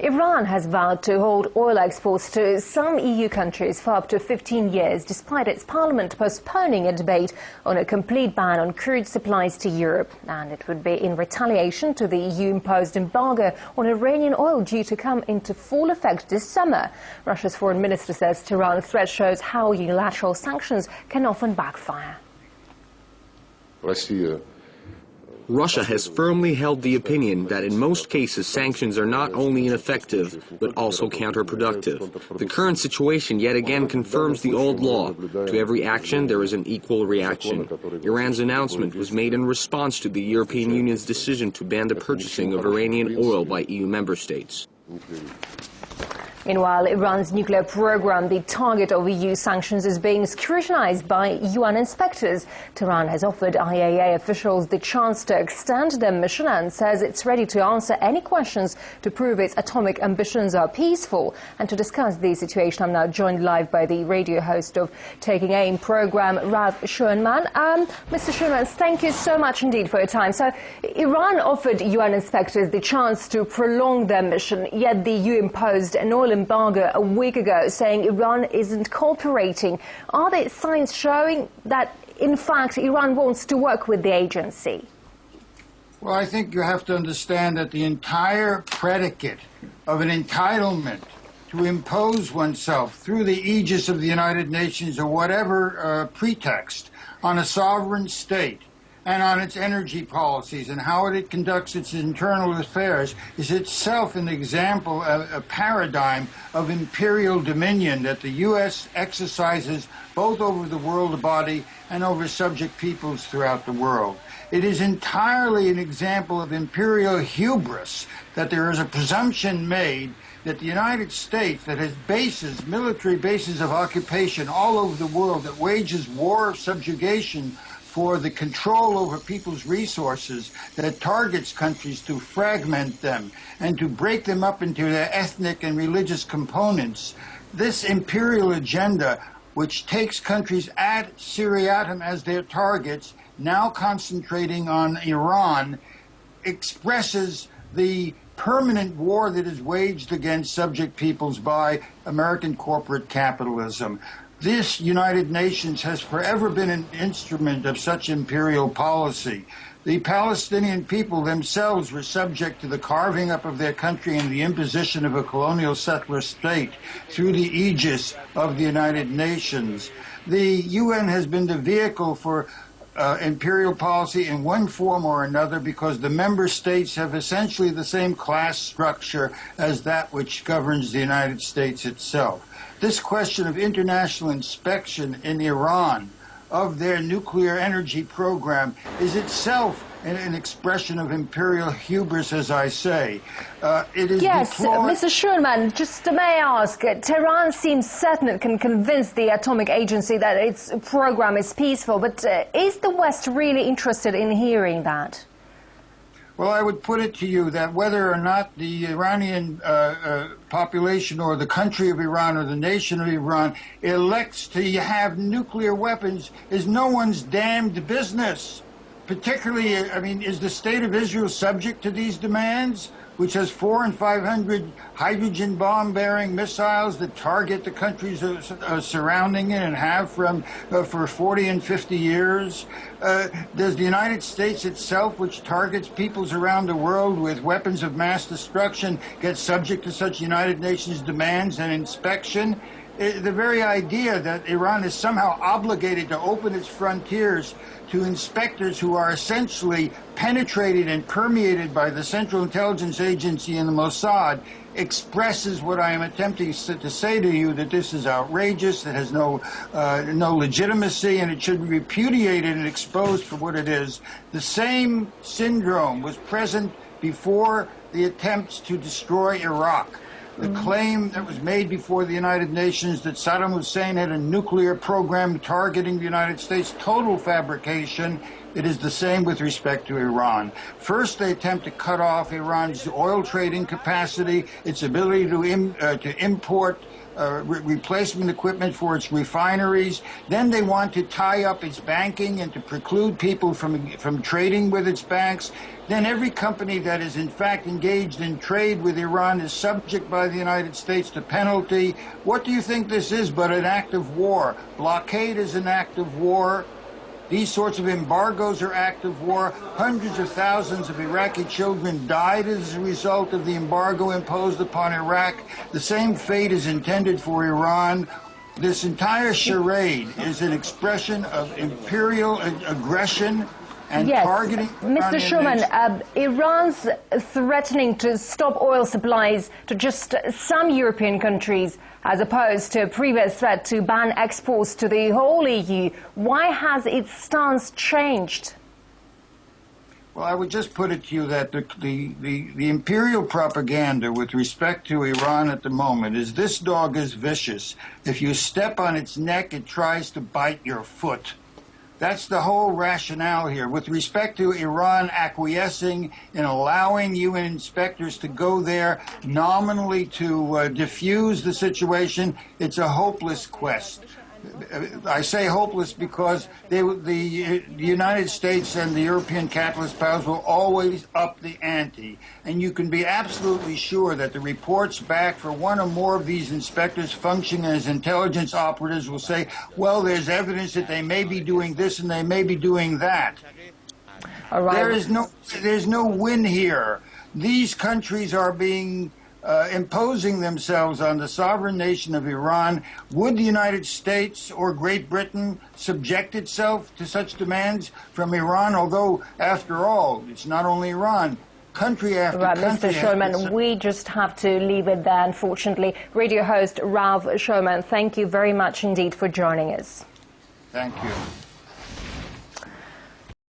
Iran has vowed to hold oil exports to some EU countries for up to 15 years, despite its parliament postponing a debate on a complete ban on crude supplies to Europe. And it would be in retaliation to the EU-imposed embargo on Iranian oil due to come into full effect this summer. Russia's foreign minister says Tehran's threat shows how unilateral sanctions can often backfire. Russia has firmly held the opinion that in most cases sanctions are not only ineffective, but also counterproductive. The current situation yet again confirms the old law. To every action there is an equal reaction. Iran's announcement was made in response to the European Union's decision to ban the purchasing of Iranian oil by EU member states. Meanwhile, Iran's nuclear program, the target of EU sanctions, is being scrutinized by UN inspectors. Tehran has offered IAEA officials the chance to extend their mission and says it's ready to answer any questions to prove its atomic ambitions are peaceful. And to discuss the situation, I'm now joined live by the radio host of Taking Aim program, Rav Schoenman. Mr. Schoenman, thank you so much indeed for your time. So, Iran offered UN inspectors the chance to prolong their mission, yet the EU imposed an oil embargo a week ago, saying Iran isn't cooperating. Are there signs showing that, in fact, Iran wants to work with the agency? Well, I think you have to understand that the entire predicate of an entitlement to impose oneself through the aegis of the United Nations or whatever pretext on a sovereign state and on its energy policies and how it conducts its internal affairs is itself an example, a paradigm of imperial dominion that the U.S. exercises both over the world body and over subject peoples throughout the world. It is entirely an example of imperial hubris that there is a presumption made that the United States, that has bases, military bases of occupation all over the world, that wages war of subjugation for the control over people's resources, that targets countries to fragment them and to break them up into their ethnic and religious components. This imperial agenda, which takes countries ad seriatim as their targets, now concentrating on Iran, expresses the permanent war that is waged against subject peoples by American corporate capitalism. This United Nations has forever been an instrument of such imperial policy. The Palestinian people themselves were subject to the carving up of their country and the imposition of a colonial settler state through the aegis of the United Nations. The UN has been the vehicle for imperial policy in one form or another because the member states have essentially the same class structure as that which governs the United States itself. This question of international inspection in Iran of their nuclear energy program is itself an expression of imperial hubris, as I say. It is yes, Mr. Schoenman, just may I ask, Tehran seems certain it can convince the atomic agency that its program is peaceful, but is the West really interested in hearing that? Well, I would put it to you that whether or not the Iranian population or the country of Iran or the nation of Iran elects to have nuclear weapons is no one's damned business. Particularly, I mean, is the state of Israel subject to these demands, which has 400 and 500 hydrogen bomb-bearing missiles that target the countries surrounding it and have for 40 and 50 years? Does the United States itself, which targets peoples around the world with weapons of mass destruction, get subject to such United Nations demands and inspection? The very idea that Iran is somehow obligated to open its frontiers to inspectors who are essentially penetrated and permeated by the Central Intelligence Agency and the Mossad expresses what I am attempting to say to you, that this is outrageous, it has no legitimacy, and it should be repudiated and exposed for what it is. The same syndrome was present before the attempts to destroy Iraq. The claim that was made before the United Nations that Saddam Hussein had a nuclear program targeting the United States, total fabrication. It is the same with respect to Iran. First, they attempt to cut off Iran's oil trading capacity, its ability to import replacement equipment for its refineries. Then they want to tie up its banking and to preclude people from trading with its banks. Then every company that is in fact engaged in trade with Iran is subject by the United States to penalty. What do you think this is but an act of war? Blockade is an act of war. These sorts of embargoes are act of war. Hundreds of thousands of Iraqi children died as a result of the embargo imposed upon Iraq. The same fate is intended for Iran. This entire charade is an expression of imperial aggression and targeting. Mr. Shoman, Iran's threatening to stop oil supplies to just some European countries, as opposed to a previous threat to ban exports to the whole EU. Why has its stance changed? Well, I would just put it to you that the imperial propaganda with respect to Iran at the moment is this dog is vicious. If you step on its neck, it tries to bite your foot. That's the whole rationale here. With respect to Iran acquiescing in allowing UN inspectors to go there nominally to diffuse the situation, it's a hopeless quest. I say hopeless because the United States and the European capitalist powers will always up the ante. And you can be absolutely sure that the reports back for one or more of these inspectors functioning as intelligence operatives will say, well, there's evidence that they may be doing this and they may be doing that. All right. There's no win here. These countries are being imposing themselves on the sovereign nation of Iran. Would the United States or Great Britain subject itself to such demands from Iran? Although, after all, it's not only Iran. Country after country. Mr. Shoman, we just have to leave it there, unfortunately. Radio host Ralph Shoman, thank you very much indeed for joining us. Thank you.